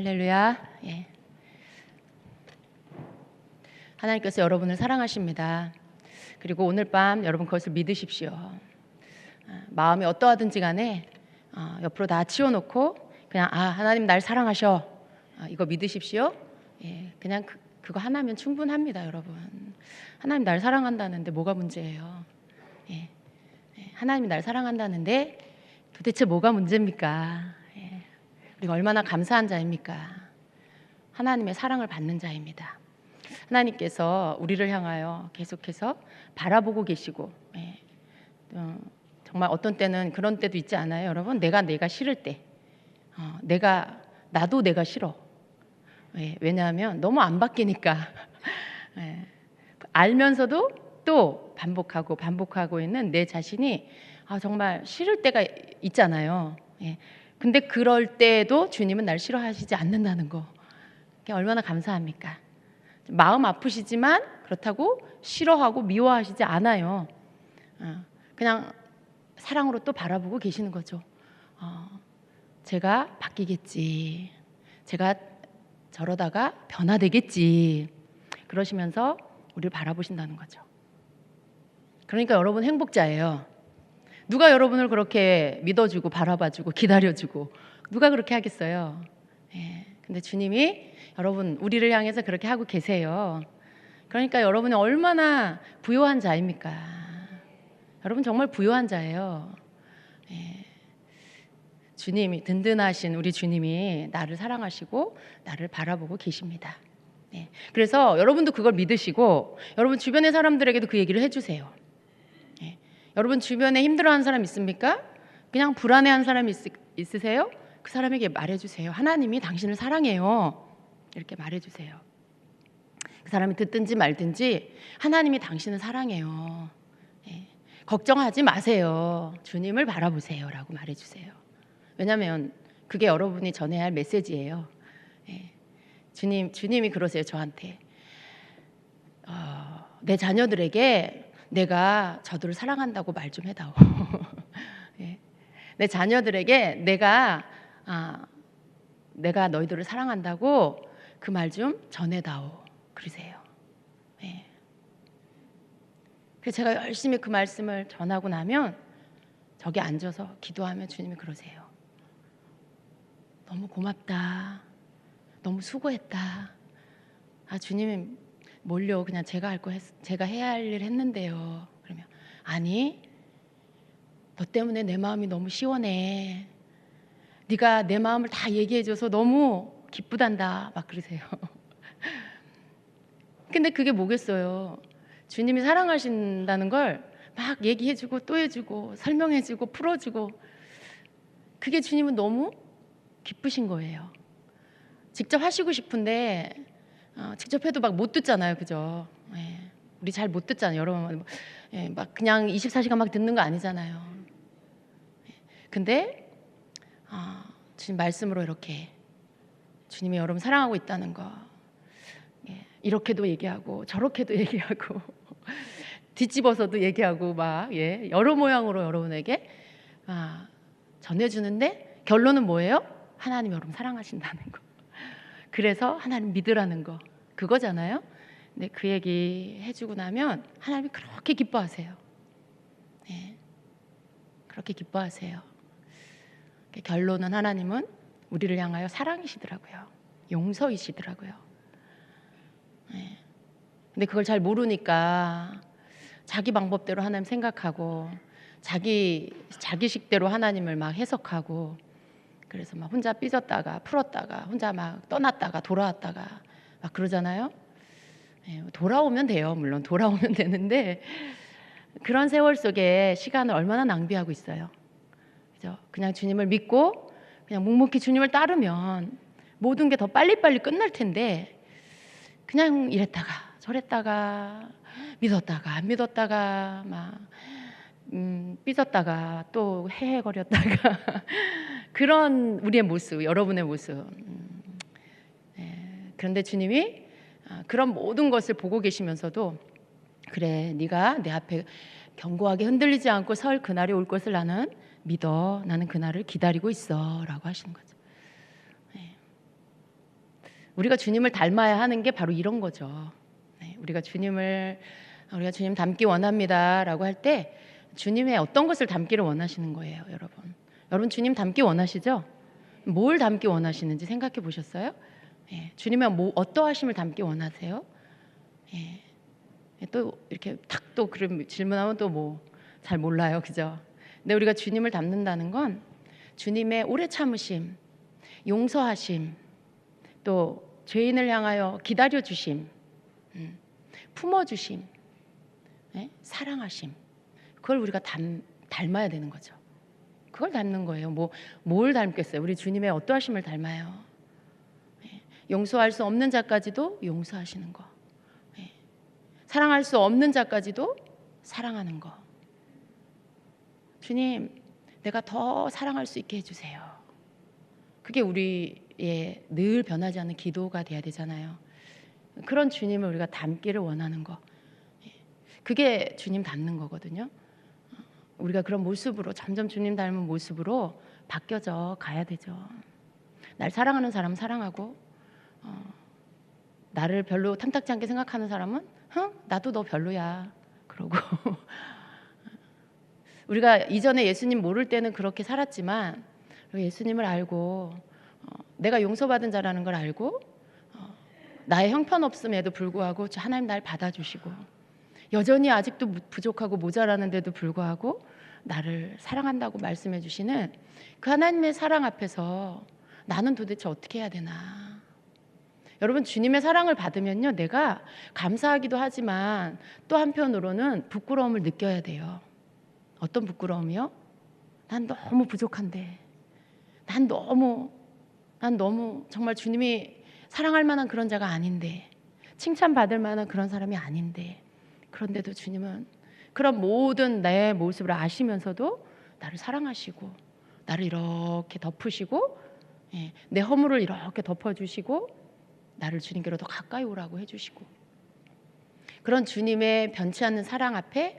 할렐루야. 예. 하나님께서 여러분을 사랑하십니다. 그리고 오늘 밤 여러분 그것을 믿으십시오. 마음이 어떠하든지 간에 옆으로 다 치워놓고 그냥 하나님 날 사랑하셔. 이거 믿으십시오. 예. 그냥 그거 하나면 충분합니다, 여러분. 하나님 날 사랑한다는데 뭐가 문제예요? 예. 하나님이 날 사랑한다는데 도대체 뭐가 문제입니까? 예. 우리가 얼마나 감사한 자입니까? 하나님의 사랑을 받는 자입니다. 하나님께서 우리를 향하여 계속해서 바라보고 계시고, 정말 어떤 때는 그런 때도 있지 않아요, 여러분? 내가 싫을 때, 나도 내가 싫어. 왜냐하면 너무 안 바뀌니까. 알면서도 또 반복하고 있는 내 자신이 정말 싫을 때가 있잖아요. 근데 그럴 때도 주님은 날 싫어하시지 않는다는 거, 얼마나 감사합니까? 마음 아프시지만 그렇다고 싫어하고 미워하시지 않아요. 그냥 사랑으로 또 바라보고 계시는 거죠. 제가 바뀌겠지, 제가 저러다가 변화되겠지, 그러시면서 우리를 바라보신다는 거죠. 그러니까 여러분 행복자예요. 누가 여러분을 그렇게 믿어주고 바라봐주고 기다려주고 누가 그렇게 하겠어요? 근데 주님이 여러분 우리를 향해서 그렇게 하고 계세요. 그러니까 여러분이 얼마나 부요한 자입니까? 여러분 정말 부요한 자예요. 주님이, 든든하신 우리 주님이 나를 사랑하시고 나를 바라보고 계십니다. 그래서 여러분도 그걸 믿으시고 여러분 주변의 사람들에게도 그 얘기를 해주세요. 여러분 주변에 힘들어하는 사람 있습니까? 그냥 불안해하는 사람 있으세요? 그 사람에게 말해주세요. 하나님이 당신을 사랑해요. 이렇게 말해주세요. 그 사람이 듣든지 말든지 하나님이 당신을 사랑해요. 걱정하지 마세요. 주님을 바라보세요. 라고 말해주세요. 왜냐하면 그게 여러분이 전해야 할 메시지예요. 주님이 그러세요, 저한테. 내 자녀들에게 내가 저들을 사랑한다고 말 좀 해다오. 내 자녀들에게 내가 너희들을 사랑한다고 그 말 좀 전해다오. 그러세요. 그래서 제가 열심히 그 말씀을 전하고 나면 저기 앉아서 기도하면 주님이 그러세요. 너무 고맙다. 너무 수고했다. 주님이 뭘요? 그냥 제가 해야 할 일 했는데요. 그러면 아니, 너 때문에 내 마음이 너무 시원해. 네가 내 마음을 다 얘기해줘서 너무 기쁘단다. 막 그러세요. 근데 그게 뭐겠어요? 주님이 사랑하신다는 걸 막 얘기해주고 또 해주고 설명해주고 풀어주고, 그게 주님은 너무 기쁘신 거예요. 직접 하시고 싶은데 직접 해도 막 못 듣잖아요, 그죠? 우리 잘 못 듣잖아요, 여러분. 막 그냥 24시간 막 듣는 거 아니잖아요. 근데 주님 말씀으로 이렇게 주님이 여러분 사랑하고 있다는 거, 이렇게도 얘기하고 저렇게도 얘기하고 뒤집어서도 얘기하고 막 여러 모양으로 여러분에게 전해주는데 결론은 뭐예요? 하나님 여러분 사랑하신다는 거. 그래서 하나님 믿으라는 거, 그거잖아요. 근데 그 얘기 해주고 나면 하나님이 그렇게 기뻐하세요. 그렇게 기뻐하세요. 결론은 하나님은 우리를 향하여 사랑이시더라고요. 용서이시더라고요. 근데 그걸 잘 모르니까 자기 방법대로 하나님 생각하고 자기식대로 하나님을 막 해석하고, 그래서 막 혼자 삐졌다가 풀었다가 혼자 막 떠났다가 돌아왔다가 막 그러잖아요. 돌아오면 돼요. 물론 돌아오면 되는데 그런 세월 속에 시간을 얼마나 낭비하고 있어요. 그죠? 그냥 주님을 믿고 그냥 묵묵히 주님을 따르면 모든 게 더 빨리빨리 끝날 텐데 그냥 이랬다가 저랬다가 믿었다가 안 믿었다가 막 삐졌다가 또 헤헤거렸다가 그런 우리의 모습, 여러분의 모습. 그런데 주님이 그런 모든 것을 보고 계시면서도 그래, 네가 내 앞에 견고하게 흔들리지 않고 설 그날이 올 것을 나는 믿어. 나는 그날을 기다리고 있어. 라고 하시는 거죠. 우리가 주님을 닮아야 하는 게 바로 이런 거죠. 네, 우리가 주님 닮기 원합니다라고 할 때 주님의 어떤 것을 닮기를 원하시는 거예요, 여러분. 여러분 주님 닮기 원하시죠? 뭘 닮기 원하시는지 생각해 보셨어요? 예, 주님의 어떠하심을 닮기 원하세요? 예, 또 이렇게 탁 또 그런 질문하면 또 뭐 잘 몰라요, 그죠? 근데 우리가 주님을 닮는다는 건 주님의 오래 참으심, 용서하심, 또 죄인을 향하여 기다려 주심, 품어 주심, 예? 사랑하심, 그걸 우리가 닮아야 되는 거죠. 그걸 닮는 거예요. 뭘 닮겠어요? 우리 주님의 어떠하심을 닮아요. 예. 용서할 수 없는 자까지도 용서하시는 거, 예. 사랑할 수 없는 자까지도 사랑하는 거. 주님, 내가 더 사랑할 수 있게 해주세요. 그게 우리의 늘 변하지 않는 기도가 돼야 되잖아요. 그런 주님을 우리가 닮기를 원하는 거, 그게 주님 닮는 거거든요. 우리가 그런 모습으로 점점 주님 닮은 모습으로 바뀌어져 가야 되죠. 날 사랑하는 사람은 사랑하고, 나를 별로 탐탁지 않게 생각하는 사람은 나도 너 별로야 그러고 우리가 이전에 예수님 모를 때는 그렇게 살았지만 예수님을 알고 내가 용서받은 자라는 걸 알고 나의 형편없음에도 불구하고 하나님 날 받아주시고 여전히 아직도 부족하고 모자라는데도 불구하고 나를 사랑한다고 말씀해 주시는 그 하나님의 사랑 앞에서 나는 도대체 어떻게 해야 되나. 여러분 주님의 사랑을 받으면요, 내가 감사하기도 하지만 또 한편으로는 부끄러움을 느껴야 돼요. 어떤 부끄러움이요? 난 너무 부족한데, 난 너무 정말 주님이 사랑할 만한 그런 자가 아닌데, 칭찬받을 만한 그런 사람이 아닌데, 그런데도 주님은 그런 모든 내 모습을 아시면서도 나를 사랑하시고 나를 이렇게 덮으시고, 내 허물을 이렇게 덮어주시고 나를 주님께로 더 가까이 오라고 해주시고, 그런 주님의 변치 않는 사랑 앞에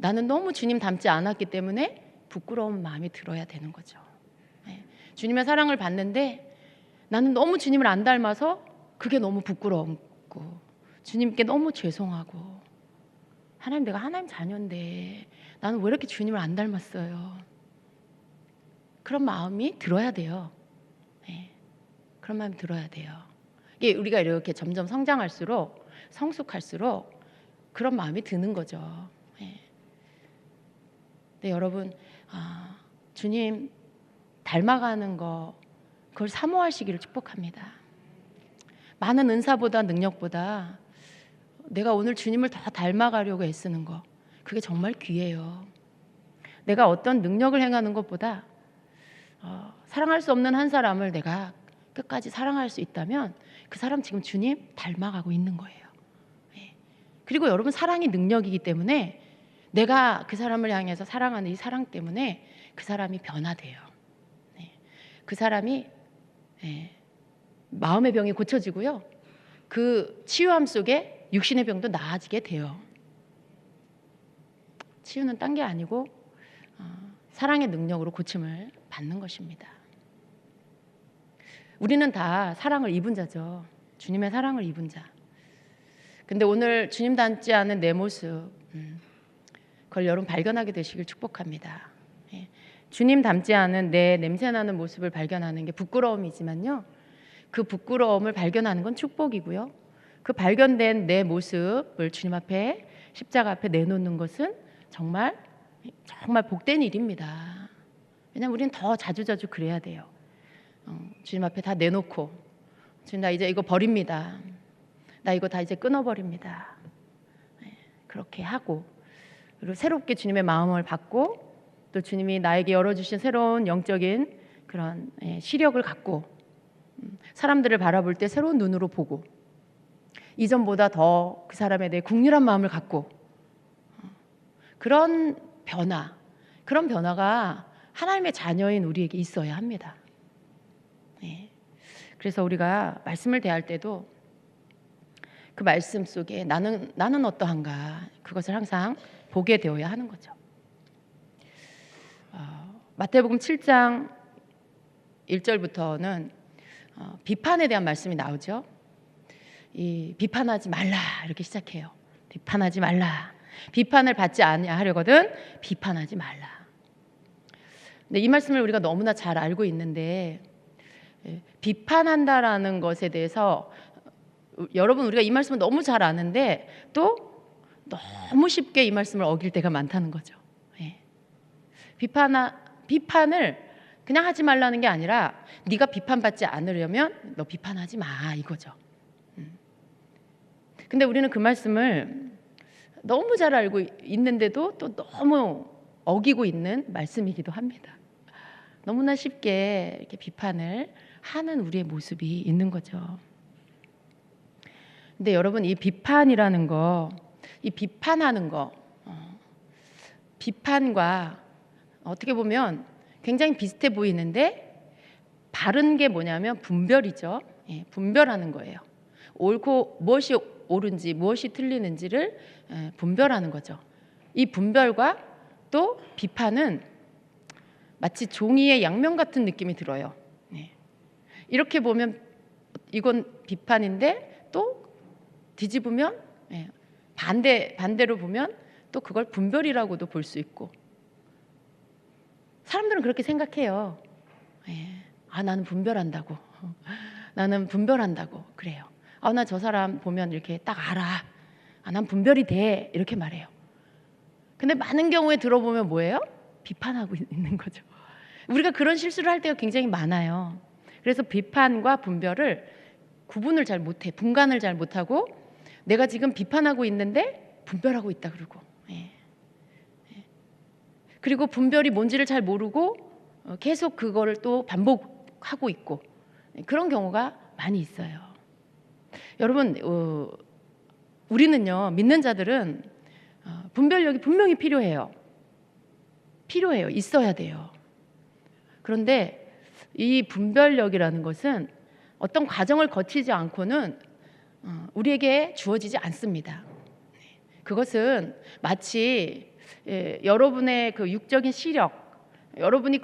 나는 너무 주님 닮지 않았기 때문에 부끄러운 마음이 들어야 되는 거죠. 주님의 사랑을 받는데 나는 너무 주님을 안 닮아서 그게 너무 부끄럽고 주님께 너무 죄송하고, 하나님 내가 하나님 자녀인데 나는 왜 이렇게 주님을 안 닮았어요. 그런 마음이 들어야 돼요. 그런 마음이 들어야 돼요. 이게 우리가 이렇게 점점 성장할수록 성숙할수록 그런 마음이 드는 거죠. 네, 여러분, 주님 닮아가는 거, 그걸 사모하시기를 축복합니다. 많은 은사보다 능력보다 내가 오늘 주님을 더 닮아가려고 애쓰는 거, 그게 정말 귀해요. 내가 어떤 능력을 행하는 것보다 사랑할 수 없는 한 사람을 내가 끝까지 사랑할 수 있다면 그 사람 지금 주님 닮아가고 있는 거예요. 그리고 여러분, 사랑이 능력이기 때문에 내가 그 사람을 향해서 사랑하는 이 사랑 때문에 그 사람이 변화돼요. 그 사람이 마음의 병이 고쳐지고요, 그 치유함 속에 육신의 병도 나아지게 돼요. 치유는 딴 게 아니고 사랑의 능력으로 고침을 받는 것입니다. 우리는 다 사랑을 입은 자죠. 주님의 사랑을 입은 자. 근데 오늘 주님 닮지 않은 내 모습, 그걸 여러분 발견하게 되시길 축복합니다. 주님 닮지 않은 내 냄새나는 모습을 발견하는 게 부끄러움이지만요, 그 부끄러움을 발견하는 건 축복이고요, 그 발견된 내 모습을 주님 앞에, 십자가 앞에 내놓는 것은 정말 복된 일입니다. 왜냐하면 우리는 더 자주자주 그래야 돼요. 주님 앞에 다 내놓고, 주님 나 이제 이거 버립니다. 나 이거 다 이제 끊어버립니다. 그렇게 하고, 그리고 새롭게 주님의 마음을 받고, 또 주님이 나에게 열어주신 새로운 영적인 그런 시력을 갖고 사람들을 바라볼 때 새로운 눈으로 보고, 이전보다 더 그 사람에 대해 국률한 마음을 갖고, 그런 변화가 하나님의 자녀인 우리에게 있어야 합니다. 그래서 우리가 말씀을 대할 때도 그 말씀 속에 나는 어떠한가, 그것을 항상 보게 되어야 하는 거죠. 마태복음 7장 1절부터는 비판에 대한 말씀이 나오죠. 이 비판하지 말라 이렇게 시작해요. 비판하지 말라. 비판을 받지 아니하려거든 비판하지 말라. 근데 이 말씀을 우리가 너무나 잘 알고 있는데 비판한다라는 것에 대해서 여러분 우리가 이 말씀을 너무 잘 아는데 또 너무 쉽게 이 말씀을 어길 때가 많다는 거죠. 비판을 그냥 하지 말라는 게 아니라 네가 비판받지 않으려면 너 비판하지 마 이거죠. 근데 우리는 그 말씀을 너무 잘 알고 있는데도 또 너무 어기고 있는 말씀이기도 합니다. 너무나 쉽게 이렇게 비판을 하는 우리의 모습이 있는 거죠. 근데 여러분 이 비판이라는 거, 이 비판하는 거, 비판과 어떻게 보면 굉장히 비슷해 보이는데 다른 게 뭐냐면 분별이죠. 분별하는 거예요. 무엇이 옳은지 무엇이 틀리는지를 분별하는 거죠. 이 분별과 또 비판은 마치 종이의 양면 같은 느낌이 들어요. 이렇게 보면 이건 비판인데 또 뒤집으면 반대로 보면 또 그걸 분별이라고도 볼 수 있고 사람들은 그렇게 생각해요. 나는 분별한다고. 나는 분별한다고 그래요. 나 저 사람 보면 이렇게 딱 알아. 난 분별이 돼 이렇게 말해요. 근데 많은 경우에 들어보면 뭐예요? 비판하고 있는 거죠. 우리가 그런 실수를 할 때가 굉장히 많아요. 그래서 비판과 분별을 구분을 잘 못해. 분간을 잘 못하고 내가 지금 비판하고 있는데 분별하고 있다 그러고 그리고 분별이 뭔지를 잘 모르고 계속 그거를 또 반복하고 있고 그런 경우가 많이 있어요. 여러분 우리는요 믿는 자들은 분별력이 분명히 필요해요. 있어야 돼요. 그런데 이 분별력이라는 것은 어떤 과정을 거치지 않고는 우리에게 주어지지 않습니다. 그것은 마치 여러분의 그 육적인 시력, 여러분이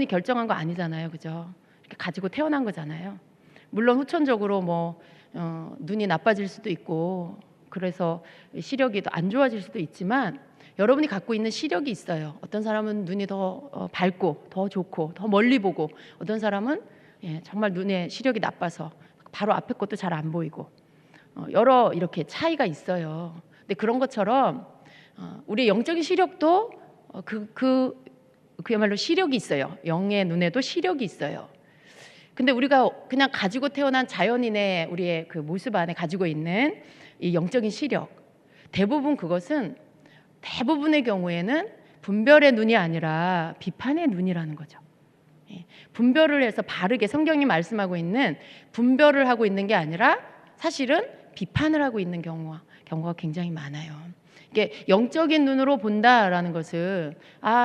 결정한 거 아니잖아요, 그죠? 이렇게 가지고 태어난 거잖아요. 물론 후천적으로 눈이 나빠질 수도 있고, 그래서 시력이 더 안 좋아질 수도 있지만, 여러분이 갖고 있는 시력이 있어요. 어떤 사람은 눈이 더 밝고, 더 좋고, 더 멀리 보고, 어떤 사람은 정말 눈의 시력이 나빠서 바로 앞에 것도 잘 안 보이고, 여러 이렇게 차이가 있어요. 근데 그런 것처럼 우리의 영적인 시력도 그야말로 시력이 있어요. 영의 눈에도 시력이 있어요. 근데 우리가 그냥 가지고 태어난 자연인의 우리의 그 모습 안에 가지고 있는 이 영적인 시력, 대부분의 경우에는 분별의 눈이 아니라 비판의 눈이라는 거죠. 분별을 해서 바르게 성경이 말씀하고 있는 분별을 하고 있는 게 아니라 사실은 비판을 하고 있는 경우가 굉장히 많아요. 이게 영적인 눈으로 본다라는 것은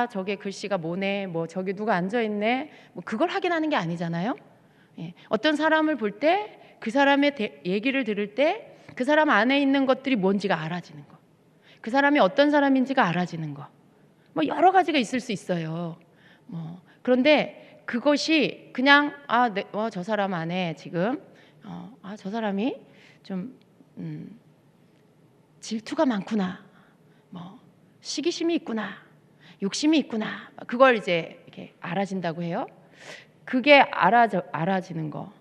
저게 글씨가 뭐네, 저기 누가 앉아 있네, 그걸 확인하는 게 아니잖아요. 어떤 사람을 볼 때 그 사람의 얘기를 들을 때 그 사람 안에 있는 것들이 뭔지가 알아지는 거, 그 사람이 어떤 사람인지가 알아지는 거, 여러 가지가 있을 수 있어요. 그런데 그것이 그냥 저 사람 안에 지금 저 사람이 좀 질투가 많구나, 시기심이 있구나, 욕심이 있구나, 그걸 이제 이렇게 알아진다고 해요. 그게 알아지는 거,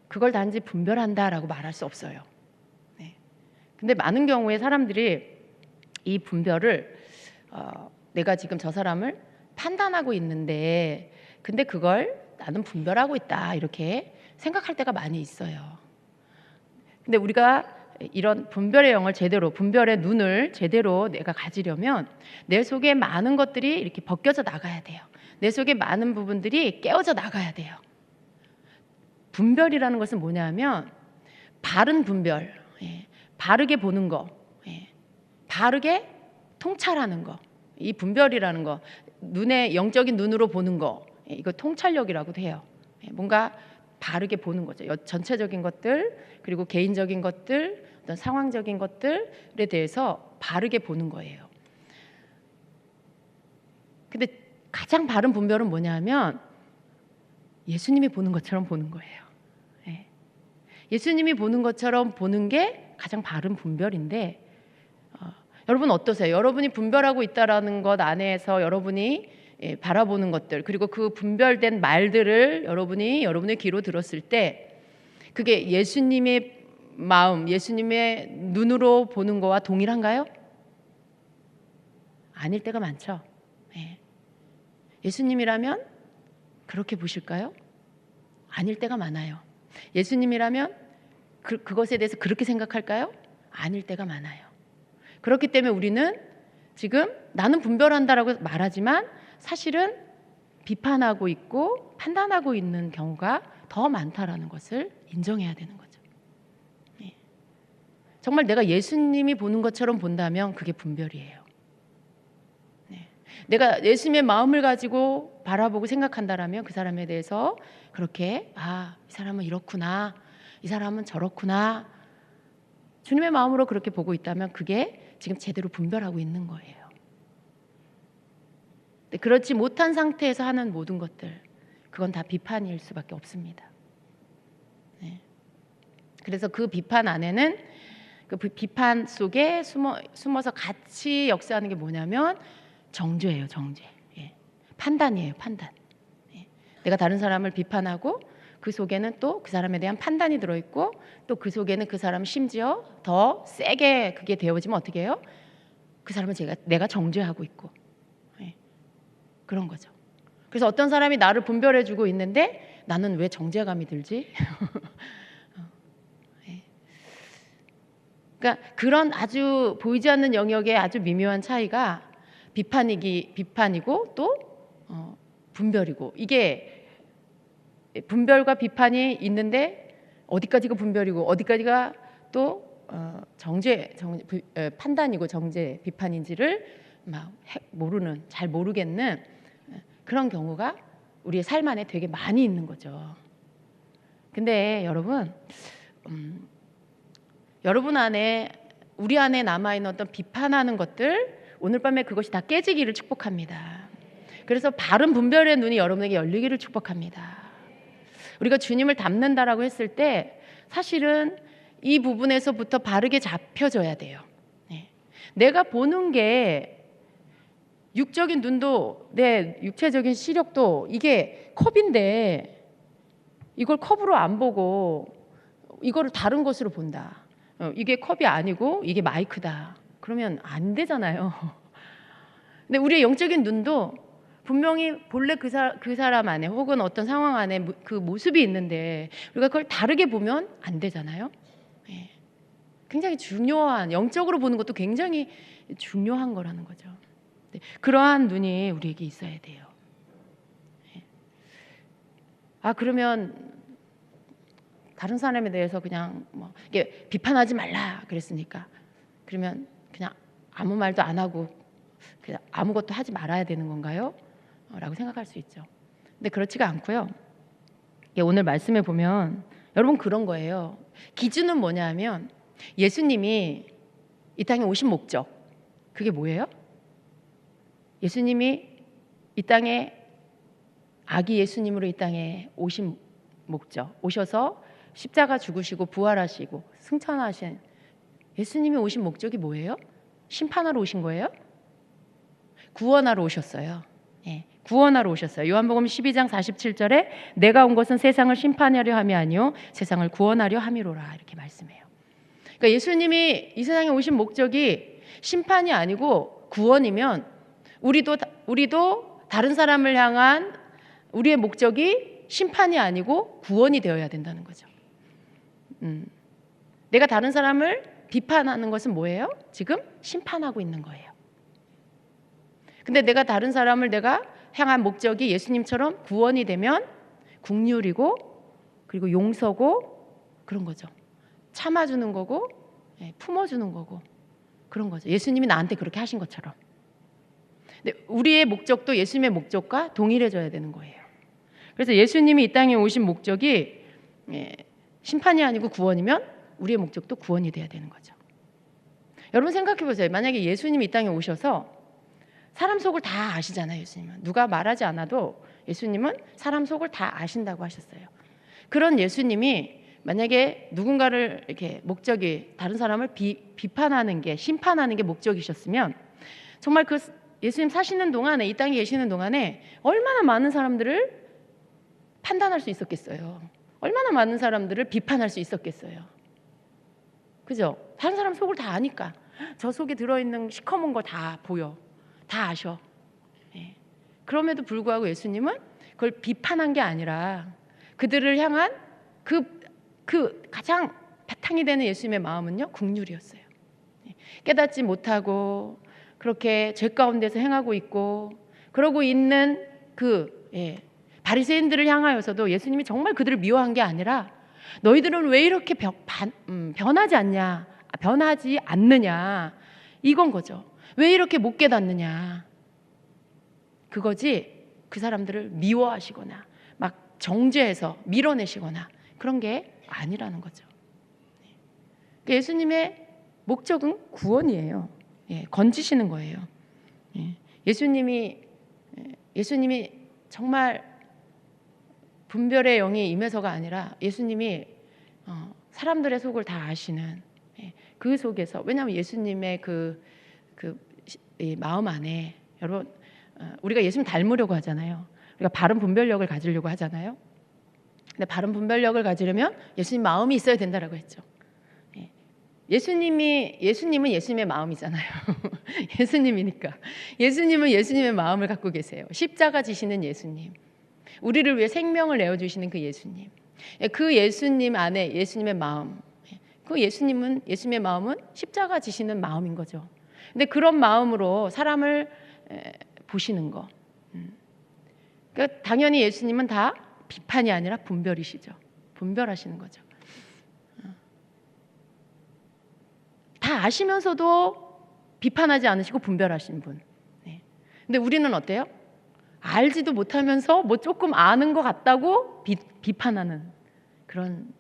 그걸 단지 분별한다라고 말할 수 없어요. 근데 많은 경우에 사람들이 이 분별을 내가 지금 저 사람을 판단하고 있는데 근데 그걸 나는 분별하고 있다 이렇게 생각할 때가 많이 있어요. 근데 우리가 이런 분별의 눈을 제대로 내가 가지려면 내 속에 많은 것들이 이렇게 벗겨져 나가야 돼요. 내 속에 많은 부분들이 깨어져 나가야 돼요. 분별이라는 것은 뭐냐면 바른 분별, 바르게 보는 거, 바르게 통찰하는 거, 이 분별이라는 거, 영적인 눈으로 보는 거, 이거 통찰력이라고도 해요. 뭔가 바르게 보는 거죠. 전체적인 것들, 그리고 개인적인 것들, 어떤 상황적인 것들에 대해서 바르게 보는 거예요. 근데 가장 바른 분별은 뭐냐면 예수님이 보는 것처럼 보는 거예요. 예수님이 보는 것처럼 보는 게 가장 바른 분별인데 여러분 어떠세요? 여러분이 분별하고 있다라는 것 안에서 여러분이 바라보는 것들 그리고 그 분별된 말들을 여러분의 귀로 들었을 때 그게 예수님의 마음, 예수님의 눈으로 보는 거와 동일한가요? 아닐 때가 많죠. 예수님이라면 그렇게 보실까요? 아닐 때가 많아요. 예수님이라면 그것에 대해서 그렇게 생각할까요? 아닐 때가 많아요. 그렇기 때문에 우리는 지금 나는 분별한다라고 말하지만 사실은 비판하고 있고 판단하고 있는 경우가 더 많다라는 것을 인정해야 되는 거죠. 정말 내가 예수님이 보는 것처럼 본다면 그게 분별이에요. 내가 예수님의 마음을 가지고 바라보고 생각한다라면 그 사람에 대해서 그렇게 이 사람은 이렇구나, 이 사람은 저렇구나, 주님의 마음으로 그렇게 보고 있다면 그게 지금 제대로 분별하고 있는 거예요. 그렇지 못한 상태에서 하는 모든 것들 그건 다 비판일 수밖에 없습니다. 그래서 그 비판 안에는 그 비판 속에 숨어서 같이 역사하는 게 뭐냐면 정죄예요, 정죄. 판단이에요, 판단. 내가 다른 사람을 비판하고 그 속에는 또 그 사람에 대한 판단이 들어있고 또 그 속에는 그 사람 심지어 더 세게 그게 되어지면 어떻게 해요? 그 사람을 내가 정죄하고 있고 그런 거죠. 그래서 어떤 사람이 나를 분별해주고 있는데 나는 왜 정죄감이 들지? 그러니까 그런 아주 보이지 않는 영역의 아주 미묘한 차이가 비판이고 또 분별이고 이게 분별과 비판이 있는데 어디까지가 분별이고 어디까지가 또 판단이고 정죄 비판인지를 막 잘 모르겠는 그런 경우가 우리의 삶 안에 되게 많이 있는 거죠. 근데 여러분 여러분 안에 우리 안에 남아있는 어떤 비판하는 것들 오늘 밤에 그것이 다 깨지기를 축복합니다. 그래서 바른 분별의 눈이 여러분에게 열리기를 축복합니다. 우리가 주님을 닮는다라고 했을 때 사실은 이 부분에서부터 바르게 잡혀져야 돼요. 내가 보는 게 육적인 눈도 내 육체적인 시력도 이게 컵인데 이걸 컵으로 안 보고 이거를 다른 것으로 본다. 이게 컵이 아니고 이게 마이크다. 그러면 안 되잖아요. 근데 우리의 영적인 눈도 분명히 본래 그 사람 안에 혹은 어떤 상황 안에 그 모습이 있는데 우리가 그걸 다르게 보면 안 되잖아요. 굉장히 중요한 영적으로 보는 것도 굉장히 중요한 거라는 거죠. 그러한 눈이 우리에게 있어야 돼요. 그러면 다른 사람에 대해서 그냥 이게 비판하지 말라 그랬으니까 그러면 그냥 아무 말도 안 하고 그냥 아무것도 하지 말아야 되는 건가요? 라고 생각할 수 있죠. 근데 그렇지가 않고요. 오늘 말씀에 보면 여러분 그런 거예요. 기준은 뭐냐면 예수님이 이 땅에 오신 목적 그게 뭐예요? 예수님이 이 땅에 아기 예수님으로 이 땅에 오신 목적 오셔서 십자가 죽으시고 부활하시고 승천하신 예수님이 오신 목적이 뭐예요? 심판하러 오신 거예요? 구원하러 오셨어요. 구원하러 오셨어요. 요한복음 12장 47절에 내가 온 것은 세상을 심판하려 함이 아니요 세상을 구원하려 함이로라 이렇게 말씀해요. 그러니까 예수님이 이 세상에 오신 목적이 심판이 아니고 구원이면 우리도 다른 사람을 향한 우리의 목적이 심판이 아니고 구원이 되어야 된다는 거죠. 내가 다른 사람을 비판하는 것은 뭐예요? 지금 심판하고 있는 거예요. 근데 내가 다른 사람을 내가 향한 목적이 예수님처럼 구원이 되면 긍휼이고 그리고 용서고 그런 거죠. 참아주는 거고 품어주는 거고 그런 거죠. 예수님이 나한테 그렇게 하신 것처럼. 근데 우리의 목적도 예수님의 목적과 동일해져야 되는 거예요. 그래서 예수님이 이 땅에 오신 목적이 심판이 아니고 구원이면 우리의 목적도 구원이 돼야 되는 거죠. 여러분 생각해 보세요. 만약에 예수님이 이 땅에 오셔서 사람 속을 다 아시잖아요. 예수님은 누가 말하지 않아도 예수님은 사람 속을 다 아신다고 하셨어요. 그런 예수님이 만약에 누군가를 이렇게 목적이 다른 사람을 비판하는 게, 심판하는 게 목적이셨으면 정말 그 예수님 사시는 동안에, 이 땅에 계시는 동안에 얼마나 많은 사람들을 판단할 수 있었겠어요. 얼마나 많은 사람들을 비판할 수 있었겠어요. 그죠? 다른 사람 속을 다 아니까. 저 속에 들어있는 시커먼 거 다 보여, 다 아셔. 예. 그럼에도 불구하고 예수님은 그걸 비판한 게 아니라 그들을 향한 그 가장 바탕이 되는 예수님의 마음은요, 긍휼이었어요. 예. 깨닫지 못하고 그렇게 죄 가운데서 행하고 있고 그러고 있는 바리새인들을 향하여서도 예수님이 정말 그들을 미워한 게 아니라 너희들은 왜 이렇게 변하지 않느냐, 이건 거죠. 왜 이렇게 못 깨닫느냐, 그거지. 그 사람들을 미워하시거나 막 정죄해서 밀어내시거나 그런 게 아니라는 거죠. 그러니까 예수님의 목적은 구원이에요. 예, 건지시는 거예요. 예, 예수님이 정말 분별의 영이 임해서가 아니라 예수님이 사람들의 속을 다 아시는, 그 속에서, 왜냐하면 예수님의 이 마음 안에, 여러분, 우리가 예수님 닮으려고 하잖아요. 우리가 바른 분별력을 가지려고 하잖아요. 근데 바른 분별력을 가지려면 예수님 마음이 있어야 된다라고 했죠. 예수님은 예수님의 마음이잖아요. 예수님이니까. 예수님은 예수님의 마음을 갖고 계세요. 십자가 지시는 예수님, 우리를 위해 생명을 내어주시는 그 예수님, 그 예수님 안에 예수님의 마음, 그 예수님의 마음은 십자가 지시는 마음인 거죠. 근데 그런 마음으로 사람을 보시는 거, 그러니까 당연히 예수님은 다 비판이 아니라 분별이시죠. 분별하시는 거죠. 다 아시면서도 비판하지 않으시고 분별하신 분. 근데 우리는 어때요? 알지도 못하면서 뭐 조금 아는 것 같다고 비판하는 그런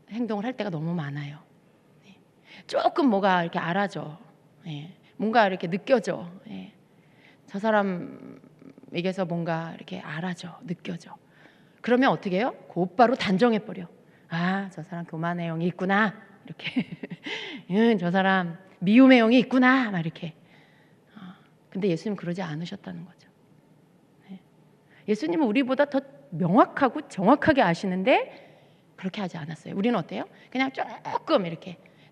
행동을 할 때가 너무 많아요. 조금 뭐가 이렇게 알아져, 뭔가 이렇게 느껴져, 저 사람에게서 뭔가 이렇게 알아져, 느껴져. 그러면 어떻게 해요? 곧바로 단정해버려. 아, 저 사람 교만의 영이 있구나, 이렇게. 저 사람 미움의 영이 있구나, 막 이렇게. 근데 예수님은 그러지 않으셨다는 거죠. 예수님은 우리보다 더 명확하고 정확하게 아시는데 그렇게 하지 않았어요. 우리는 어때요? 그냥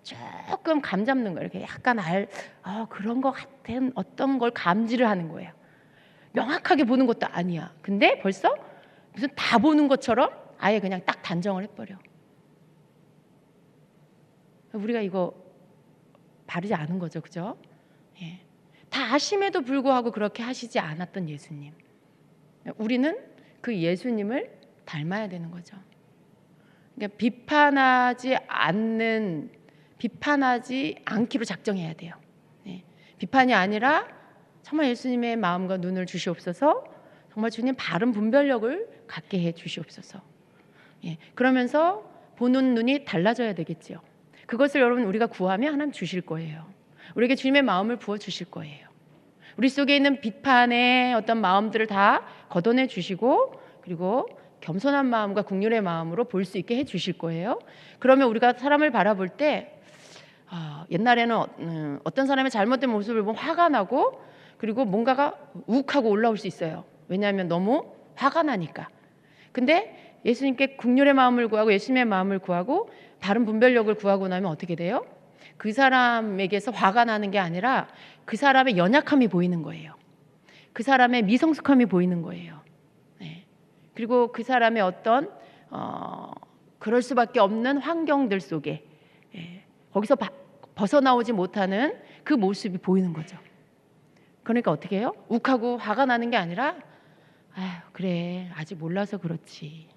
조금 감 잡는 거, 이렇게 약간 그런 것 같은 어떤 걸 감지를 하는 거예요. 명확하게 보는 것도 아니야. 근데 벌써 무슨 다 보는 것처럼 아예 그냥 딱 단정을 해버려. 우리가 이거 바르지 않은 거죠, 그죠? 예. 다 아심에도 불구하고 그렇게 하시지 않았던 예수님, 우리는 그 예수님을 닮아야 되는 거죠. 그러니까 비판하지 않기로 작정해야 돼요. 비판이 아니라 정말 예수님의 마음과 눈을 주시옵소서, 정말 주님 바른 분별력을 갖게 해 주시옵소서. 그러면서 보는 눈이 달라져야 되겠죠. 그것을 여러분 우리가 구하면 하나님 주실 거예요. 우리에게 주님의 마음을 부어 주실 거예요. 우리 속에 있는 비판의 어떤 마음들을 다 걷어내 주시고, 그리고 겸손한 마음과 긍휼의 마음으로 볼 수 있게 해 주실 거예요. 그러면 우리가 사람을 바라볼 때 옛날에는 어떤 사람의 잘못된 모습을 보면 화가 나고, 그리고 뭔가가 욱하고 올라올 수 있어요. 왜냐하면 너무 화가 나니까. 근데 예수님께 긍휼의 마음을 구하고 예수님의 마음을 구하고 바른 분별력을 구하고 나면 어떻게 돼요? 그 사람에게서 화가 나는 게 아니라 그 사람의 연약함이 보이는 거예요. 그 사람의 미성숙함이 보이는 거예요. 그리고 그 사람의 어떤 그럴 수밖에 없는 환경들 속에 거기서 벗어나오지 못하는 그 모습이 보이는 거죠. 그러니까 어떻게 해요? 욱하고 화가 나는 게 아니라 그래, 아직 몰라서 그렇지,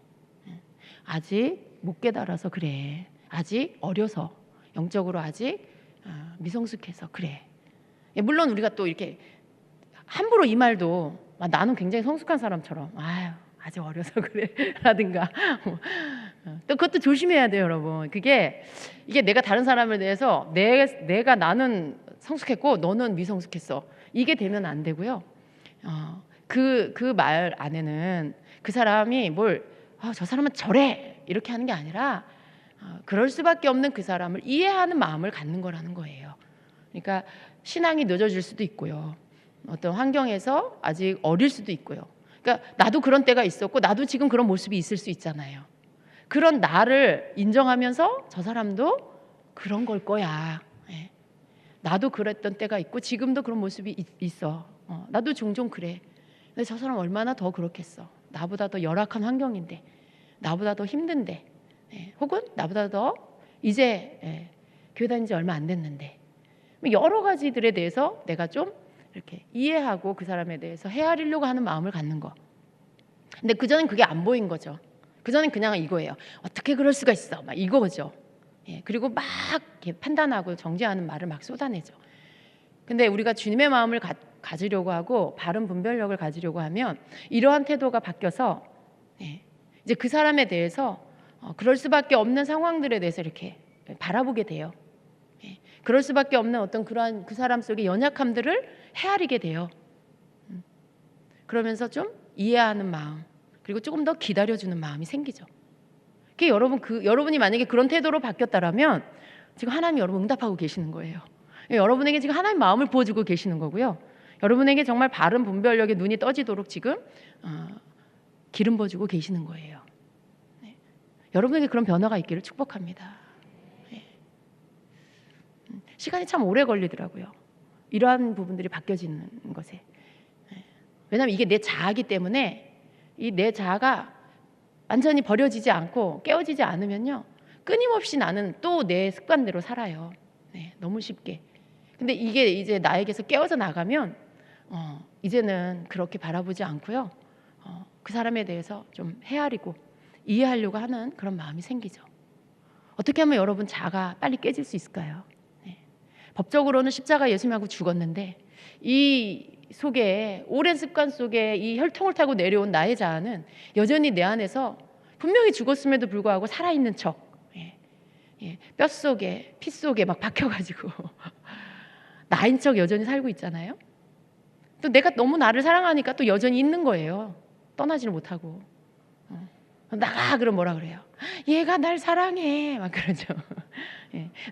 아직 못 깨달아서 그래, 아직 어려서, 영적으로 아직 미성숙해서 그래. 물론 우리가 또 이렇게 함부로 이 말도 나는 굉장히 성숙한 사람처럼 아직 어려서 그래 라든가 또 그것도 조심해야 돼요, 여러분. 이게 내가 다른 사람에 대해서 내가 나는 성숙했고 너는 미성숙했어, 이게 되면 안 되고요. 그 말 안에는 그 사람이 저 사람은 저래, 이렇게 하는 게 아니라 그럴 수밖에 없는 그 사람을 이해하는 마음을 갖는 거라는 거예요. 그러니까 신앙이 늦어질 수도 있고요. 어떤 환경에서 아직 어릴 수도 있고요. 그러니까 나도 그런 때가 있었고 나도 지금 그런 모습이 있을 수 있잖아요. 그런 나를 인정하면서 저 사람도 그런 걸 거야. 예. 나도 그랬던 때가 있고 지금도 그런 모습이 있어. 나도 종종 그래. 근데 저 사람 얼마나 더 그렇겠어. 나보다 더 열악한 환경인데, 나보다 더 힘든데, 혹은 나보다 더 이제 교회 다닌 지 얼마 안 됐는데, 여러 가지들에 대해서 내가 좀 이렇게 이해하고 그 사람에 대해서 헤아리려고 하는 마음을 갖는 거. 근데 그전엔 그게 안 보인 거죠. 그전엔 그냥 이거예요. 어떻게 그럴 수가 있어, 막 이거죠. 그리고 막 이렇게 판단하고 정죄하는 말을 막 쏟아내죠. 근데 우리가 주님의 마음을 가지려고 하고 바른 분별력을 가지려고 하면 이러한 태도가 바뀌어서 이제 그 사람에 대해서 그럴 수밖에 없는 상황들에 대해서 이렇게 바라보게 돼요. 그럴 수밖에 없는 어떤 그러한 그 사람 속의 연약함들을 헤아리게 돼요. 그러면서 좀 이해하는 마음, 그리고 조금 더 기다려주는 마음이 생기죠. 여러분이 만약에 그런 태도로 바뀌었다라면 지금 하나님이 여러분 응답하고 계시는 거예요. 여러분에게 지금 하나님 마음을 부어주고 계시는 거고요. 여러분에게 정말 바른 분별력에 눈이 떠지도록 지금 기름 부어주고 계시는 거예요. 여러분에게 그런 변화가 있기를 축복합니다. 시간이 참 오래 걸리더라고요. 이러한 부분들이 바뀌어지는 것에. 왜냐하면 이게 내 자아이기 때문에 이 내 자아가 완전히 버려지지 않고 깨어지지 않으면요, 끊임없이 나는 또 내 습관대로 살아요. 너무 쉽게. 근데 이게 이제 나에게서 깨어져 나가면 이제는 그렇게 바라보지 않고요, 그 사람에 대해서 좀 헤아리고 이해하려고 하는 그런 마음이 생기죠. 어떻게 하면 여러분 자아가 빨리 깨질 수 있을까요? 법적으로는 십자가 예수님하고 죽었는데 이 속에 오랜 습관 속에 이 혈통을 타고 내려온 나의 자아는 여전히 내 안에서 분명히 죽었음에도 불구하고 살아있는 척, 뼛속에 피 속에 막 박혀가지고 나인 척 여전히 살고 있잖아요. 또 내가 너무 나를 사랑하니까 또 여전히 있는 거예요. 떠나지를 못하고. 나가 그럼 뭐라 그래요? 얘가 날 사랑해 막 그러죠.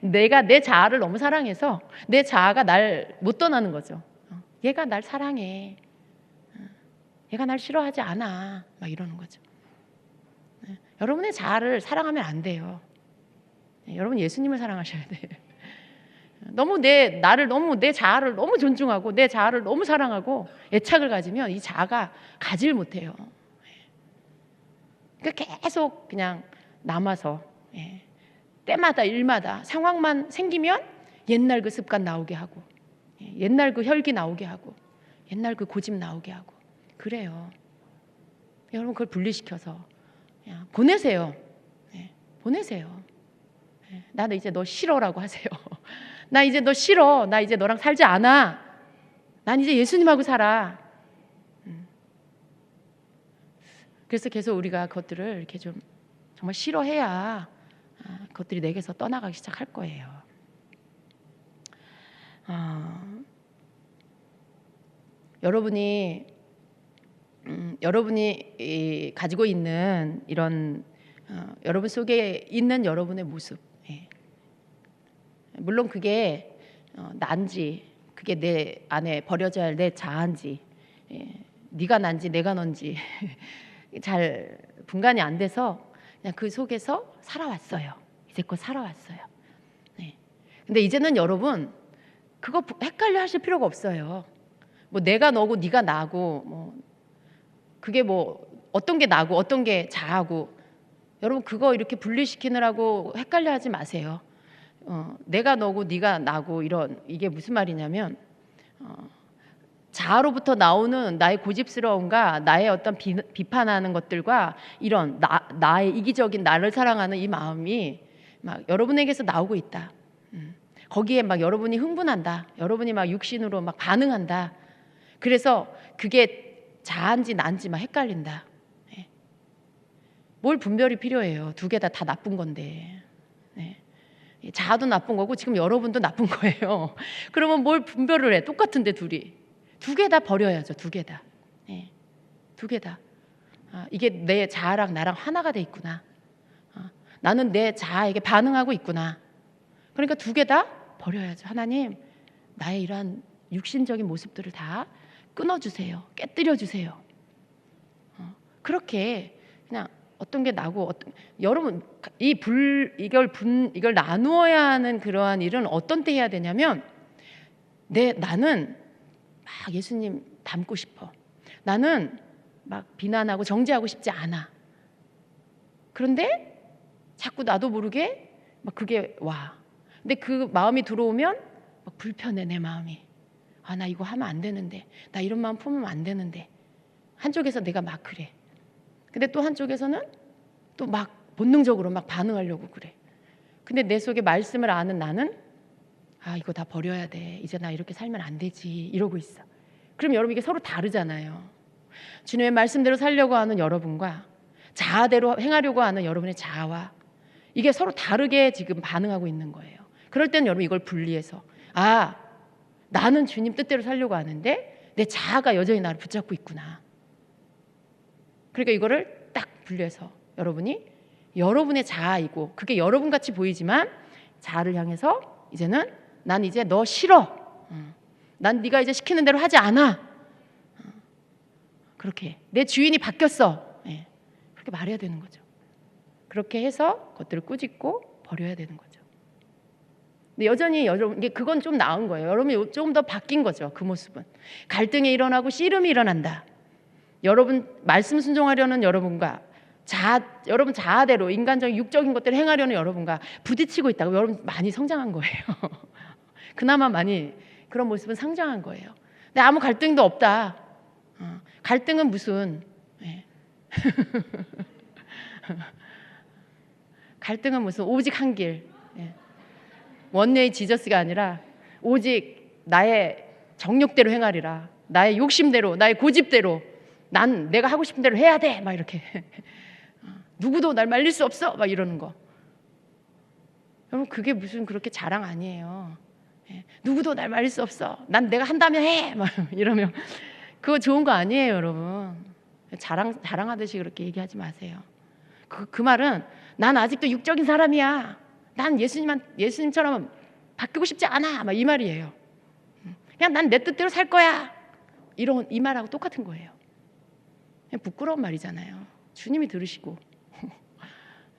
내가 내 자아를 너무 사랑해서 내 자아가 날 못 떠나는 거죠. 얘가 날 사랑해, 얘가 날 싫어하지 않아 막 이러는 거죠. 여러분의 자아를 사랑하면 안 돼요. 여러분 예수님을 사랑하셔야 돼요. 너무 내 자아를 너무 존중하고 내 자아를 너무 사랑하고 애착을 가지면 이 자아가 가지를 못해요. 그러니까 계속 그냥 남아서 때마다 일마다 상황만 생기면 옛날 그 습관 나오게 하고, 옛날 그 혈기 나오게 하고, 옛날 그 고집 나오게 하고 그래요. 여러분 그걸 분리시켜서 그냥 보내세요. 보내세요. 나는 이제 너 싫어라고 하세요. 나 이제 너 싫어. 나 이제 너랑 살지 않아. 난 이제 예수님하고 살아. 그래서 계속 우리가 그것들을 이렇게 좀 정말 싫어해야 그것들이 내게서 떠나가기 시작할 거예요. 여러분이 가지고 있는 이런 여러분 속에 있는 여러분의 모습, 물론 그게 난지, 그게 내 안에 버려져야 할 내 자아인지, 네가 난지 내가 넌지 잘 분간이 안 돼서 그냥 그 속에서 살아왔어요. 이제껏 살아왔어요. 근데 이제는 여러분 그거 헷갈려 하실 필요가 없어요. 뭐 내가 너고 네가 나고 뭐 그게 뭐 어떤 게 나고 어떤 게 자아고, 여러분 그거 이렇게 분리시키느라고 헷갈려 하지 마세요. 내가 너고 네가 나고 이게 무슨 말이냐면 자아로부터 나오는 나의 고집스러움과 나의 어떤 비판하는 것들과 이런 나의 이기적인 나를 사랑하는 이 마음이 막 여러분에게서 나오고 있다. 거기에 막 여러분이 흥분한다. 여러분이 막 육신으로 막 반응한다. 그래서 그게 자아인지 난지 막 헷갈린다. 뭘 분별이 필요해요. 두 개 다 나쁜 건데. 자아도 나쁜 거고 지금 여러분도 나쁜 거예요. 그러면 뭘 분별을 해? 똑같은데 둘이. 두 개 다 버려야죠. 두 개 다. 두 개 다. 이게 내 자아랑 나랑 하나가 돼 있구나. 나는 내 자아에게 반응하고 있구나. 그러니까 두 개 다 버려야죠. 하나님, 나의 이러한 육신적인 모습들을 다 끊어주세요. 깨뜨려주세요. 그렇게 그냥 어떤 게 나고 여러분 이걸 나누어야 하는 그러한 일은 어떤 때 해야 되냐면 나는 막 예수님 닮고 싶어. 나는 막 비난하고 정죄하고 싶지 않아. 그런데 자꾸 나도 모르게 막 그게 와. 근데 그 마음이 들어오면 막 불편해 내 마음이. 나 이거 하면 안 되는데. 나 이런 마음 품으면 안 되는데. 한쪽에서 내가 막 그래. 근데 또 한쪽에서는 또 막 본능적으로 막 반응하려고 그래. 근데 내 속에 말씀을 아는 나는 이거 다 버려야 돼. 이제 나 이렇게 살면 안 되지. 이러고 있어. 그럼 여러분 이게 서로 다르잖아요. 주님의 말씀대로 살려고 하는 여러분과 자아대로 행하려고 하는 여러분의 자아와 이게 서로 다르게 지금 반응하고 있는 거예요. 그럴 때는 여러분 이걸 분리해서 나는 주님 뜻대로 살려고 하는데 내 자아가 여전히 나를 붙잡고 있구나. 그러니까 이거를 딱 분리해서 여러분이 여러분의 자아이고 그게 여러분같이 보이지만 자아를 향해서 이제는 난 이제 너 싫어. 난 네가 이제 시키는 대로 하지 않아. 그렇게 내 주인이 바뀌었어. 그렇게 말해야 되는 거죠. 그렇게 해서 그것들을 꾸짖고 버려야 되는 거죠. 근데 여전히 여러분 그건 좀 나은 거예요. 여러분이 조금 더 바뀐 거죠. 그 모습은 갈등이 일어나고 씨름이 일어난다. 여러분 말씀 순종하려는 여러분과 여러분 자아대로 인간적인 육적인 것들을 행하려는 여러분과 부딪히고 있다고 여러분 많이 성장한 거예요. 그나마 많이 그런 모습은 성장한 거예요. 근데 아무 갈등도 없다. 갈등은 무슨 갈등은 무슨 오직 한 길. 원웨이 지저스가 아니라 오직 나의 정욕대로 행하리라. 나의 욕심대로, 나의 고집대로 내가 하고 싶은 대로 해야 돼. 막 이렇게 누구도 날 말릴 수 없어. 막 이러는 거. 여러분 그게 무슨 그렇게 자랑 아니에요. 누구도 날 말릴 수 없어. 난 내가 한다면 해. 막 이러면 그거 좋은 거 아니에요, 여러분. 자랑하듯이 그렇게 얘기하지 마세요. 그 말은 난 아직도 육적인 사람이야. 난 예수님처럼 바뀌고 싶지 않아. 막 이 말이에요. 그냥 난 내 뜻대로 살 거야. 이 말하고 똑같은 거예요. 그냥 부끄러운 말이잖아요. 주님이 들으시고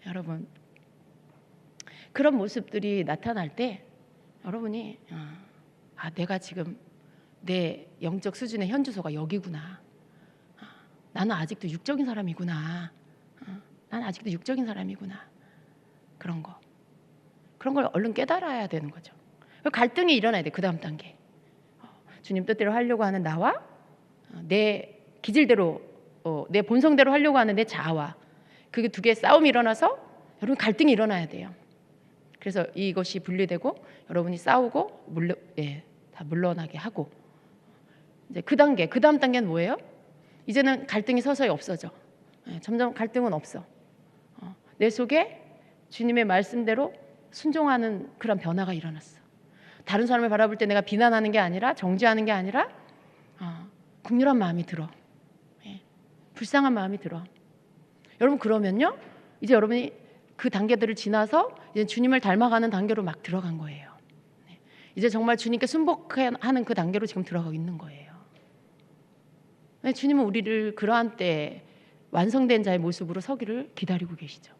여러분 그런 모습들이 나타날 때 여러분이 내가 지금 내 영적 수준의 현주소가 여기구나. 나는 아직도 육적인 사람이구나. 나는 아직도 육적인 사람이구나. 그런 걸 얼른 깨달아야 되는 거죠. 갈등이 일어나야 돼. 그 다음 단계. 주님 뜻대로 하려고 하는 나와 내 기질대로 내 본성대로 하려고 하는 내 자아와 그게 두 개의 싸움이 일어나서 여러분 갈등이 일어나야 돼요. 그래서 이것이 분리되고 여러분이 싸우고 다 물러나게 하고 이제 그 다음 단계는 뭐예요? 이제는 갈등이 서서히 없어져. 점점 갈등은 없어. 내 속에 주님의 말씀대로 순종하는 그런 변화가 일어났어. 다른 사람을 바라볼 때 내가 비난하는 게 아니라 정죄하는 게 아니라 긍휼한 마음이 들어. 불쌍한 마음이 들어. 여러분 그러면요 이제 여러분이 그 단계들을 지나서 이제 주님을 닮아가는 단계로 막 들어간 거예요. 이제 정말 주님께 순복하는 그 단계로 지금 들어가고 있는 거예요. 주님은 우리를 그러한 때 완성된 자의 모습으로 서기를 기다리고 계시죠.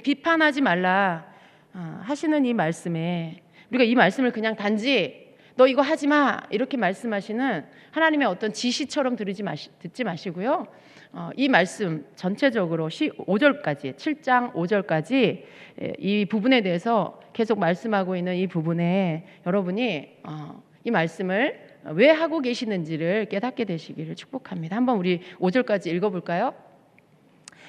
비판하지 말라 하시는 이 말씀에 우리가 이 말씀을 그냥 단지 너 이거 하지 마 이렇게 말씀하시는 하나님의 어떤 지시처럼 듣지 마시고요. 이 말씀 전체적으로 5절까지 7장 5절까지 이 부분에 대해서 계속 말씀하고 있는 이 부분에 여러분이 이 말씀을 왜 하고 계시는지를 깨닫게 되시기를 축복합니다. 한번 우리 5절까지 읽어볼까요?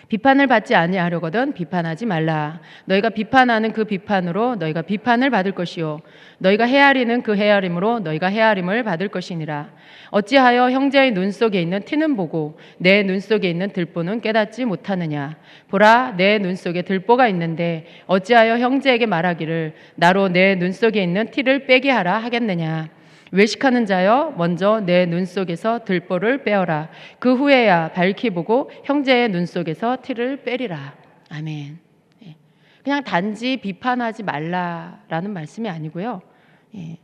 비판을 받지 아니하려거든 비판하지 말라. 너희가 비판하는 그 비판으로 너희가 비판을 받을 것이요 너희가 헤아리는 그 헤아림으로 너희가 헤아림을 받을 것이니라. 어찌하여 형제의 눈 속에 있는 티는 보고 내 눈 속에 있는 들보는 깨닫지 못하느냐. 보라 내 눈 속에 들보가 있는데 어찌하여 형제에게 말하기를 나로 내 눈 속에 있는 티를 빼게 하라 하겠느냐. 외식하는 자여 먼저 내 눈 속에서 들보를 빼어라. 그 후에야 밝히 보고 형제의 눈 속에서 티를 빼리라. 아멘. 그냥 단지 비판하지 말라라는 말씀이 아니고요. 예.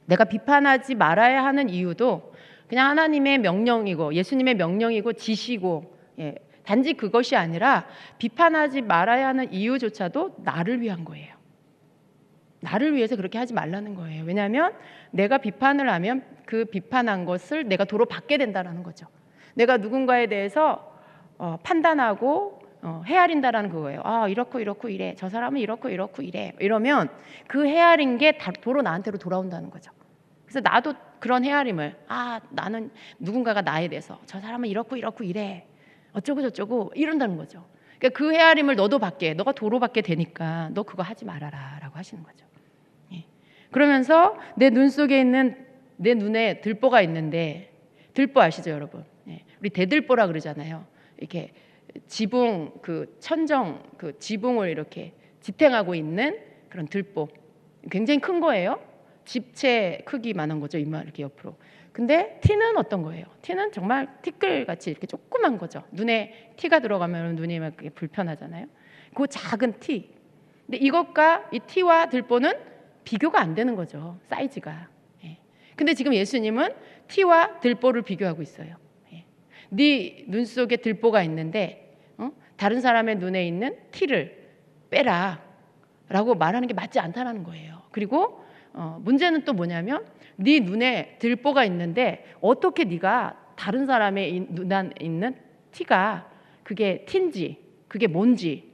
내가 비판하지 말아야 하는 이유도 그냥 하나님의 명령이고 예수님의 명령이고 지시고, 예. 단지 그것이 아니라 비판하지 말아야 하는 이유조차도 나를 위한 거예요. 나를 위해서 그렇게 하지 말라는 거예요. 왜냐하면 내가 비판을 하면 그 비판한 것을 내가 도로 받게 된다는 거죠. 내가 누군가에 대해서 판단하고 헤아린다라는 그거예요. 아, 이렇고 이렇고 이래. 저 사람은 이렇고 이렇고 이래. 이러면 그 헤아린 게 도로 나한테로 돌아온다는 거죠. 그래서 나도 그런 헤아림을, 나는 누군가가 나에 대해서 저 사람은 이렇고 이렇고 이래. 어쩌고 저쩌고 이런다는 거죠. 그러니까 그 헤아림을 너도 받게, 너가 도로 받게 되니까 너 그거 하지 말아라라고 하시는 거죠. 예. 그러면서 내 눈 속에 있는, 내 눈에 들보가 있는데, 들보 아시죠, 여러분? 예. 우리 대들보라 그러잖아요. 이렇게 지붕, 그 천정, 그 지붕을 이렇게 지탱하고 있는 그런 들보. 굉장히 큰 거예요. 집채 크기만한 거죠, 이만 이렇게 옆으로. 근데 티는 어떤 거예요? 티는 정말 티끌같이 이렇게 조그만 거죠. 눈에 티가 들어가면 눈이 막 불편하잖아요. 그 작은 티. 근데 이것과 이 티와 들보는 비교가 안 되는 거죠, 사이즈가. 예. 근데 지금 예수님은 티와 들보를 비교하고 있어요. 예. 네 눈 속에 들보가 있는데 다른 사람의 눈에 있는 티를 빼라 라고 말하는 게 맞지 않다는 거예요. 그리고 문제는 또 뭐냐면 네 눈에 들보가 있는데 어떻게 네가 다른 사람의 눈에 있는 티가 그게 티인지 그게 뭔지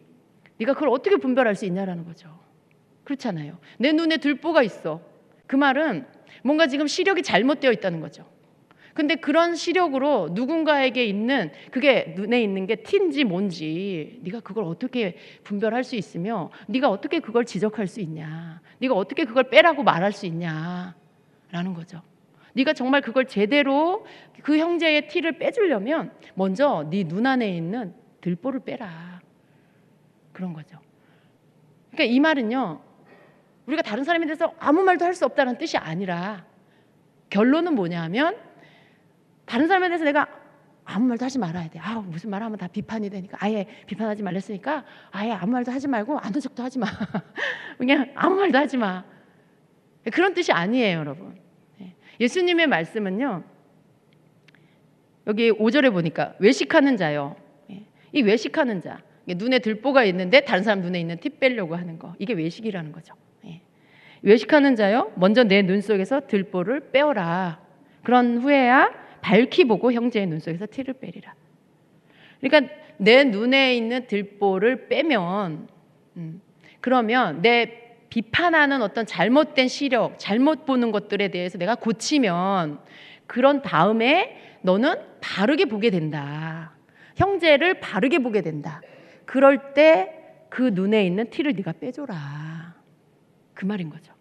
네가 그걸 어떻게 분별할 수 있냐라는 거죠. 그렇잖아요. 내 눈에 들보가 있어. 그 말은 뭔가 지금 시력이 잘못되어 있다는 거죠. 근데 그런 시력으로 누군가에게 있는 그게 눈에 있는 게 티인지 뭔지 네가 그걸 어떻게 분별할 수 있으며 네가 어떻게 그걸 지적할 수 있냐, 네가 어떻게 그걸 빼라고 말할 수 있냐라는 거죠. 네가 정말 그걸 제대로 그 형제의 티를 빼주려면 먼저 네 눈 안에 있는 들보를 빼라, 그런 거죠. 그러니까 이 말은요, 우리가 다른 사람에 대해서 아무 말도 할 수 없다는 뜻이 아니라 결론은 뭐냐면 다른 사람에 대해서 내가 아무 말도 하지 말아야 돼. 무슨 말 하면 다 비판이 되니까 아예 비판하지 말랬으니까 아예 아무 말도 하지 말고 아는 척도 하지 마. 그냥 아무 말도 하지 마. 그런 뜻이 아니에요, 여러분. 예수님의 말씀은요, 여기 5절에 보니까 외식하는 자요. 이 외식하는 자, 눈에 들보가 있는데 다른 사람 눈에 있는 티 빼려고 하는 거, 이게 외식이라는 거죠. 외식하는 자요, 먼저 내 눈 속에서 들보를 빼어라. 그런 후에야 밝히 보고 형제의 눈 속에서 티를 빼리라. 그러니까 내 눈에 있는 들보를 빼면 그러면 내 비판하는 어떤 잘못된 시력, 잘못 보는 것들에 대해서 내가 고치면 그런 다음에 너는 바르게 보게 된다. 형제를 바르게 보게 된다. 그럴 때 그 눈에 있는 티를 네가 빼줘라. 그 말인 거죠.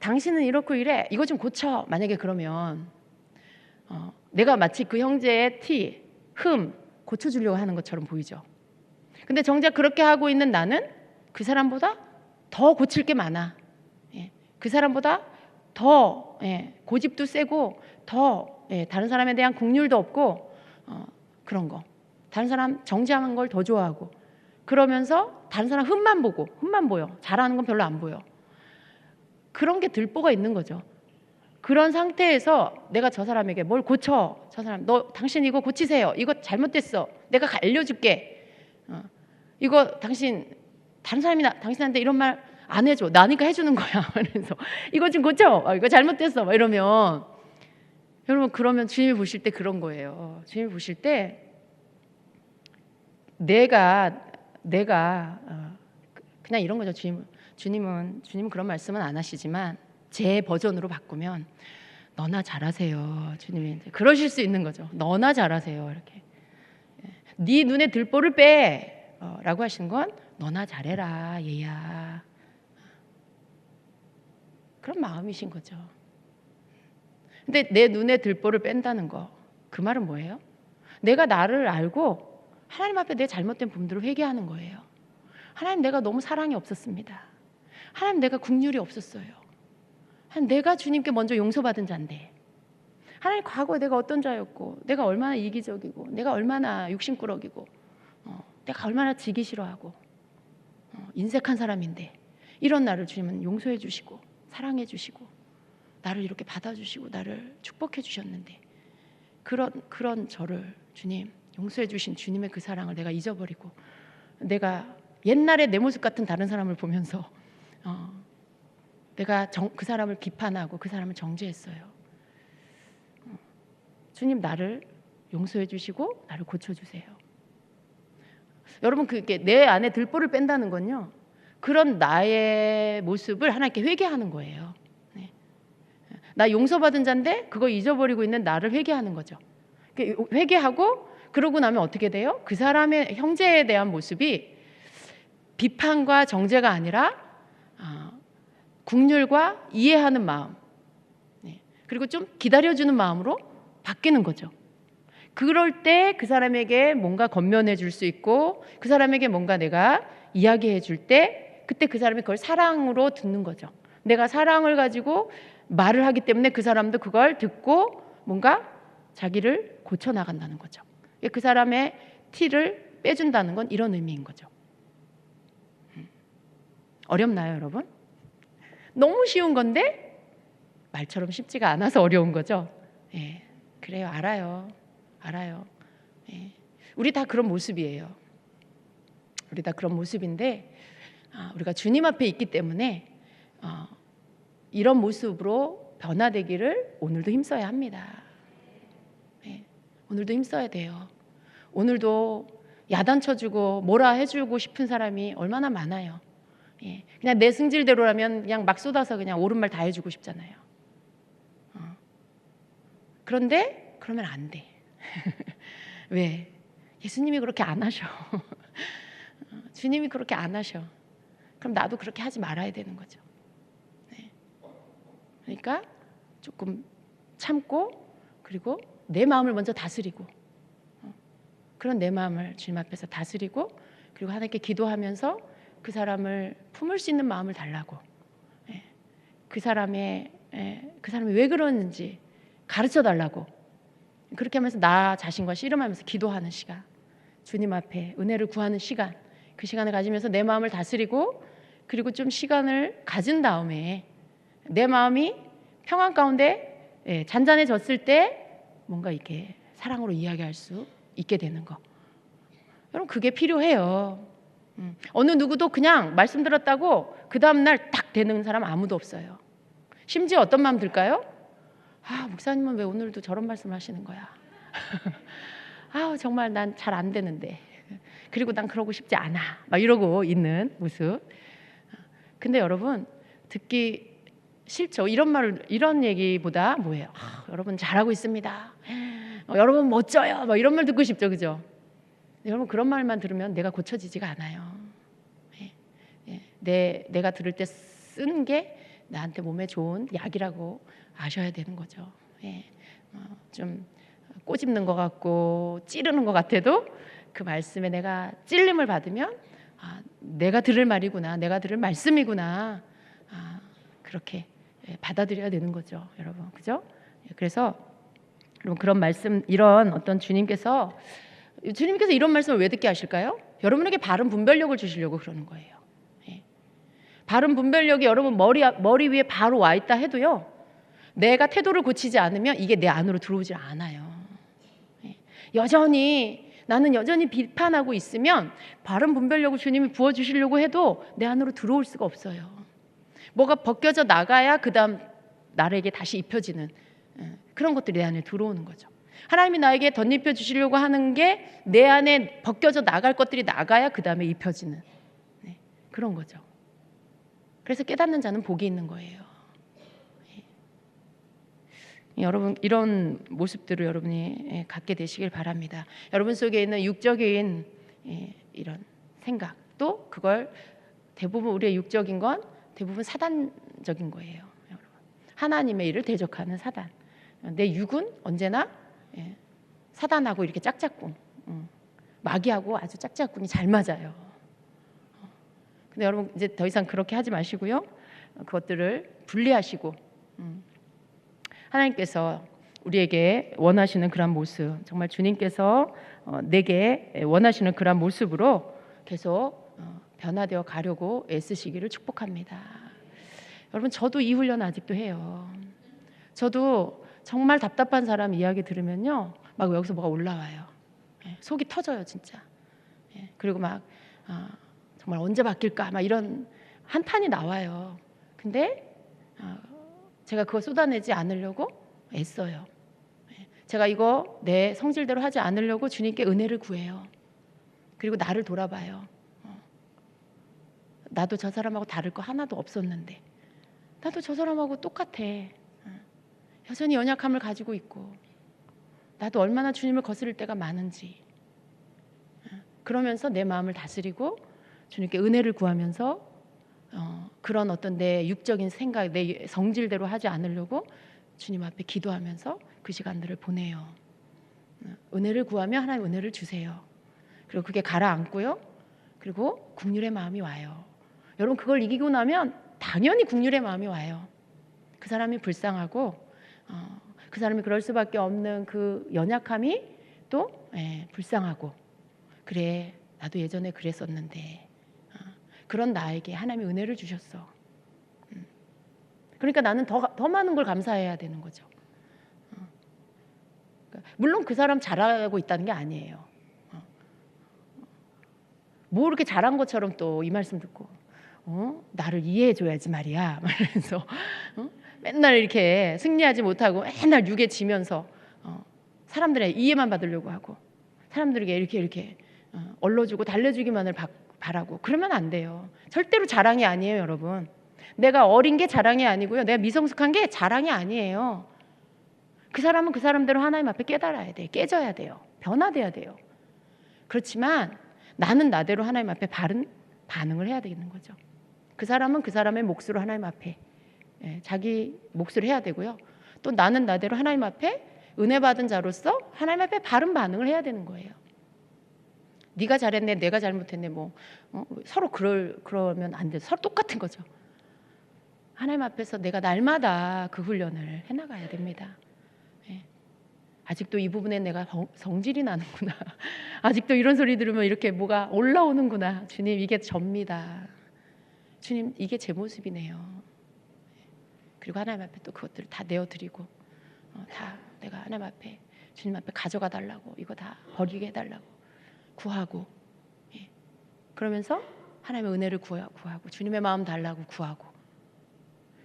당신은 이렇고 이래. 이거 좀 고쳐. 만약에 그러면 내가 마치 그 형제의 티, 흠 고쳐주려고 하는 것처럼 보이죠. 근데 정작 그렇게 하고 있는 나는 그 사람보다 더 고칠 게 많아. 그 사람보다 더 고집도 세고 더 다른 사람에 대한 긍휼도 없고 그런 거. 다른 사람 정지하는 걸 더 좋아하고 그러면서 다른 사람 흠만 보여. 잘하는 건 별로 안 보여. 그런 게 들보가 있는 거죠. 그런 상태에서 내가 저 사람에게 뭘 고쳐. 저 사람, 당신 이거 고치세요. 이거 잘못됐어. 내가 알려줄게. 이거 당신, 다른 사람이 당신한테 이런 말 안 해줘. 나니까 해주는 거야. 그래서 이거 좀 고쳐. 이거 잘못됐어. 이러면 여러분, 그러면 주님이 보실 때 그런 거예요. 주님이 보실 때 내가 그냥 이런 거죠. 주님은 그런 말씀은 안 하시지만 제 버전으로 바꾸면 너나 잘하세요. 주님이 이제 그러실 수 있는 거죠. 너나 잘하세요. 이렇게 네 눈에 들보를 빼 라고 하신 건 너나 잘해라 얘야. 그런 마음이신 거죠. 근데 내 눈에 들보를 뺀다는 거, 그 말은 뭐예요? 내가 나를 알고 하나님 앞에 내 잘못된 부분들을 회개하는 거예요. 하나님, 내가 너무 사랑이 없었습니다. 하나님, 내가 긍휼이 없었어요. 하나님, 내가 주님께 먼저 용서받은 자인데, 하나님, 과거에 내가 어떤 자였고, 내가 얼마나 이기적이고, 내가 얼마나 욕심꾸러기고, 내가 얼마나 지기 싫어하고, 인색한 사람인데 이런 나를 주님은 용서해 주시고 사랑해 주시고 나를 이렇게 받아주시고 나를 축복해 주셨는데 그런 저를 주님 용서해 주신 주님의 그 사랑을 내가 잊어버리고 내가 옛날에 내 모습 같은 다른 사람을 보면서 내가 그 사람을 비판하고 그 사람을 정죄했어요. 주님 나를 용서해 주시고 나를 고쳐주세요. 여러분 그게 내 안에 들보를 뺀다는 건요, 그런 나의 모습을 하나님께 회개하는 거예요. 네. 나 용서받은 자인데 그거 잊어버리고 있는 나를 회개하는 거죠. 회개하고 그러고 나면 어떻게 돼요? 그 사람의 형제에 대한 모습이 비판과 정죄가 아니라 긍휼과 이해하는 마음, 그리고 좀 기다려주는 마음으로 바뀌는 거죠. 그럴 때 그 사람에게 뭔가 건면해 줄 수 있고 그 사람에게 뭔가 내가 이야기해 줄 때 그때 그 사람이 그걸 사랑으로 듣는 거죠. 내가 사랑을 가지고 말을 하기 때문에 그 사람도 그걸 듣고 뭔가 자기를 고쳐나간다는 거죠. 그 사람의 티를 빼준다는 건 이런 의미인 거죠. 어렵나요, 여러분? 너무 쉬운 건데 말처럼 쉽지가 않아서 어려운 거죠. 예, 그래요. 알아요. 예, 우리 다 그런 모습이에요. 우리 다 그런 모습인데 우리가 주님 앞에 있기 때문에 이런 모습으로 변화되기를 오늘도 힘써야 합니다. 예, 오늘도 힘써야 돼요. 오늘도 야단쳐주고 뭐라 해주고 싶은 사람이 얼마나 많아요. 예, 그냥 내 승질대로라면 그냥 막 쏟아서 그냥 옳은 말 다 해주고 싶잖아요. 그런데 그러면 안 돼. 왜? 예수님이 그렇게 안 하셔. 주님이 그렇게 안 하셔. 그럼 나도 그렇게 하지 말아야 되는 거죠. 네. 그러니까 조금 참고 그리고 내 마음을 먼저 다스리고 그런 내 마음을 주님 앞에서 다스리고 그리고 하나님께 기도하면서 그 사람을 품을 수 있는 마음을 달라고, 그 사람이 왜 그러는지 가르쳐 달라고, 그렇게 하면서 나 자신과 씨름하면서 기도하는 시간, 주님 앞에 은혜를 구하는 시간, 그 시간을 가지면서 내 마음을 다스리고 그리고 좀 시간을 가진 다음에 내 마음이 평안 가운데 잔잔해졌을 때 뭔가 이렇게 사랑으로 이야기할 수 있게 되는 거. 여러분 그게 필요해요. 어느 누구도 그냥 말씀 들었다고 그 다음날 딱 되는 사람 아무도 없어요. 심지어 어떤 마음 들까요? 목사님은 왜 오늘도 저런 말씀을 하시는 거야? 정말 난 잘 안 되는데, 그리고 난 그러고 싶지 않아, 막 이러고 있는 모습. 근데 여러분 듣기 싫죠. 이런 얘기보다 뭐예요? 여러분 잘하고 있습니다. 여러분 멋져요. 막 이런 말 듣고 싶죠, 그죠? 여러분 그런 말만 들으면 내가 고쳐지지가 않아요. 내가 들을 때 쓴 게 나한테 몸에 좋은 약이라고 아셔야 되는 거죠. 좀 꼬집는 것 같고 찌르는 것 같아도 그 말씀에 내가 찔림을 받으면 내가 들을 말이구나, 내가 들을 말씀이구나, 그렇게 받아들여야 되는 거죠, 여러분. 그죠? 그래서 여러분 그런 말씀, 이런 어떤 주님께서 이런 말씀을 왜 듣게 하실까요? 여러분에게 바른 분별력을 주시려고 그러는 거예요. 바른 분별력이 여러분 머리 위에 바로 와 있다 해도요, 내가 태도를 고치지 않으면 이게 내 안으로 들어오질 않아요. 나는 여전히 비판하고 있으면 바른 분별력을 주님이 부어주시려고 해도 내 안으로 들어올 수가 없어요. 뭐가 벗겨져 나가야 그 다음 나에게 다시 입혀지는 그런 것들이 내 안에 들어오는 거죠. 하나님이 나에게 덧입혀 주시려고 하는 게 내 안에 벗겨져 나갈 것들이 나가야 그 다음에 입혀지는 그런 거죠. 그래서 깨닫는 자는 복이 있는 거예요. 여러분 이런 모습들을 여러분이 갖게 되시길 바랍니다. 여러분 속에 있는 육적인 이런 생각, 또 그걸 대부분 우리의 육적인 건 대부분 사단적인 거예요. 여러분. 하나님의 일을 대적하는 사단. 내 육은 언제나 사단하고 이렇게 짝짝꿍, 마귀하고 아주 짝짝꿍이 잘 맞아요. 근데 여러분 이제 더 이상 그렇게 하지 마시고요. 그것들을 분리하시고 하나님께서 우리에게 원하시는 그런 모습, 정말 주님께서 내게 원하시는 그런 모습으로 계속 변화되어 가려고 애쓰시기를 축복합니다. 여러분, 저도 이 훈련 아직도 해요. 저도 정말 답답한 사람 이야기 들으면요, 막 여기서 뭐가 올라와요. 속이 터져요, 진짜. 그리고 막 정말 언제 바뀔까 막 이런 한탄이 나와요. 근데 제가 그거 쏟아내지 않으려고 애써요. 제가 이거 내 성질대로 하지 않으려고 주님께 은혜를 구해요. 그리고 나를 돌아봐요. 나도 저 사람하고 다를 거 하나도 없었는데, 나도 저 사람하고 똑같아. 여전히 연약함을 가지고 있고, 나도 얼마나 주님을 거스를 때가 많은지. 그러면서 내 마음을 다스리고 주님께 은혜를 구하면서 그런 어떤 내 육적인 생각, 내 성질대로 하지 않으려고 주님 앞에 기도하면서 그 시간들을 보내요. 은혜를 구하며 하나님 은혜를 주세요. 그리고 그게 가라앉고요. 그리고 긍휼의 마음이 와요. 여러분, 그걸 이기고 나면 당연히 긍휼의 마음이 와요. 그 사람이 불쌍하고 그 사람이 그럴 수밖에 없는 그 연약함이 또 불쌍하고, 그래 나도 예전에 그랬었는데 그런 나에게 하나님이 은혜를 주셨어. 그러니까 나는 더 많은 걸 감사해야 되는 거죠. 물론 그 사람 잘하고 있다는 게 아니에요. 뭐 이렇게 잘한 것처럼 또 이 말씀 듣고 나를 이해해 줘야지 말이야 말면서 맨날 이렇게 승리하지 못하고 맨날 육에 지면서 사람들의 이해만 받으려고 하고 사람들에게 이렇게 얼러주고 달래주기만을 바라고, 그러면 안 돼요. 절대로 자랑이 아니에요, 여러분. 내가 어린 게 자랑이 아니고요, 내가 미성숙한 게 자랑이 아니에요. 그 사람은 그 사람대로 하나님 앞에 깨달아야 돼, 깨져야 돼요, 변화돼야 돼요. 그렇지만 나는 나대로 하나님 앞에 바른 반응을 해야 되는 거죠. 그 사람은 그 사람의 몫으로 하나님 앞에 자기 몫을 해야 되고요. 또 나는 나대로 하나님 앞에 은혜 받은 자로서 하나님 앞에 바른 반응을 해야 되는 거예요. 네가 잘했네, 내가 잘못했네, 서로 그러면 안 돼. 서로 똑같은 거죠. 하나님 앞에서 내가 날마다 그 훈련을 해나가야 됩니다. 아직도 이 부분에 내가 성질이 나는구나. 아직도 이런 소리 들으면 이렇게 뭐가 올라오는구나. 주님, 이게 접니다. 주님, 이게 제 모습이네요. 그리고 하나님 앞에 또 그것들을 다 내어드리고 다 내가 하나님 앞에 주님 앞에 가져가 달라고, 이거 다 버리게 해달라고 구하고, 그러면서 하나님의 은혜를 구하고 주님의 마음 달라고 구하고,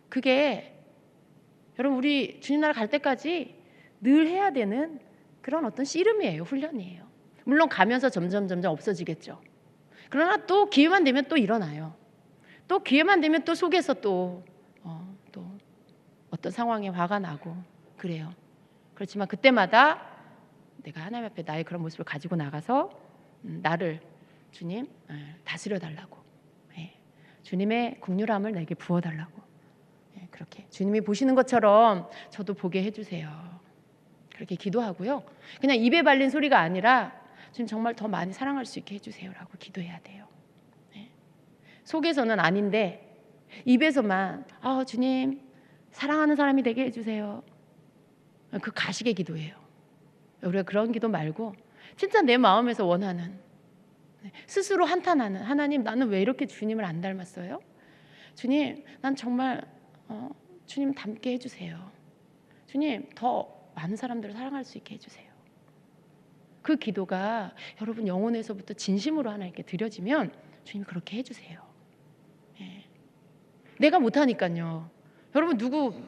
그게 여러분 우리 주님 나라 갈 때까지 늘 해야 되는 그런 어떤 씨름이에요, 훈련이에요. 물론 가면서 점점 없어지겠죠. 그러나 또 기회만 되면 또 일어나요. 또 기회만 되면 또 속에서 또 어떤 상황에 화가 나고 그래요. 그렇지만 그때마다 내가 하나님 앞에 나의 그런 모습을 가지고 나가서 나를 주님 다스려 달라고, 주님의 긍휼함을 내게 부어 달라고, 그렇게 주님이 보시는 것처럼 저도 보게 해주세요. 그렇게 기도하고요. 그냥 입에 발린 소리가 아니라 주님 정말 더 많이 사랑할 수 있게 해주세요라고 기도해야 돼요. 속에서는 아닌데 입에서만 주님 사랑하는 사람이 되게 해주세요. 그 가식의 기도예요. 우리가 그런 기도 말고 진짜 내 마음에서 원하는, 스스로 한탄하는, 하나님 나는 왜 이렇게 주님을 안 닮았어요? 주님 난 정말 주님 닮게 해주세요. 주님 더 많은 사람들을 사랑할 수 있게 해주세요. 그 기도가 여러분 영혼에서부터 진심으로 하나님께 드려지면 주님 그렇게 해주세요. 내가 못하니까요. 여러분 누구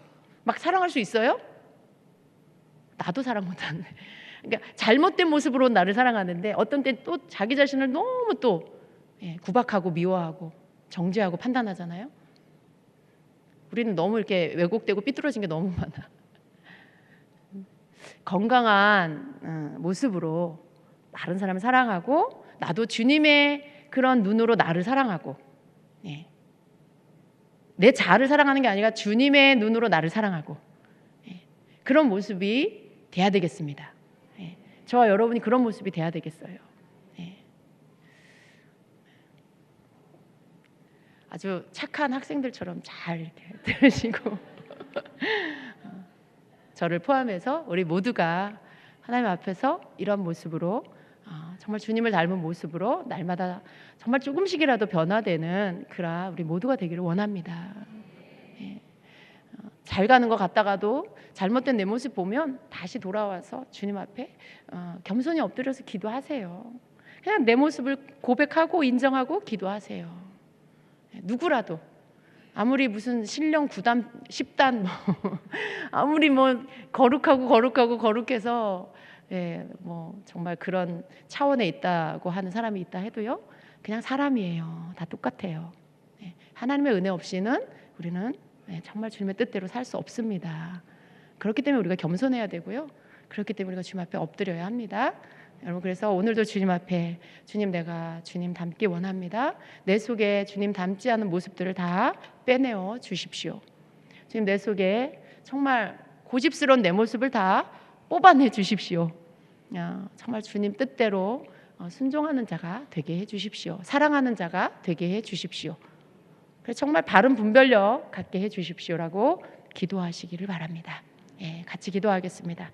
막 사랑할 수 있어요? 나도 사랑 못하는데. 그러니까 잘못된 모습으로 나를 사랑하는데 어떤 때 또 자기 자신을 너무 또 구박하고 미워하고 정죄하고 판단하잖아요. 우리는 너무 이렇게 왜곡되고 삐뚤어진 게 너무 많아. 건강한 모습으로 다른 사람을 사랑하고 나도 주님의 그런 눈으로 나를 사랑하고, 내 자아를 사랑하는 게 아니라 주님의 눈으로 나를 사랑하고, 그런 모습이 돼야 되겠습니다. 저와 여러분이 그런 모습이 돼야 되겠어요. 아주 착한 학생들처럼 잘 이렇게 들으시고 저를 포함해서 우리 모두가 하나님 앞에서 이런 모습으로 정말 주님을 닮은 모습으로 날마다 정말 조금씩이라도 변화되는 그라 우리 모두가 되기를 원합니다. 예. 잘 가는 것 같다가도 잘못된 내 모습 보면 다시 돌아와서 주님 앞에 겸손히 엎드려서 기도하세요. 그냥 내 모습을 고백하고 인정하고 기도하세요. 누구라도 아무리 무슨 신령 9단 10단 아무리 거룩해서 정말 그런 차원에 있다고 하는 사람이 있다 해도요, 그냥 사람이에요. 다 똑같아요. 하나님의 은혜 없이는 우리는 정말 주님의 뜻대로 살 수 없습니다. 그렇기 때문에 우리가 겸손해야 되고요. 그렇기 때문에 우리가 주님 앞에 엎드려야 합니다. 여러분, 그래서 오늘도 주님 앞에 주님, 내가 주님 닮기 원합니다. 내 속에 주님 닮지 않은 모습들을 다 빼내어 주십시오. 주님, 내 속에 정말 고집스러운 내 모습을 다 뽑아내 주십시오. 정말 주님 뜻대로 순종하는 자가 되게 해 주십시오. 사랑하는 자가 되게 해 주십시오. 그래서 정말 바른 분별력 갖게 해 주십시오라고 기도하시기를 바랍니다. 같이 기도하겠습니다.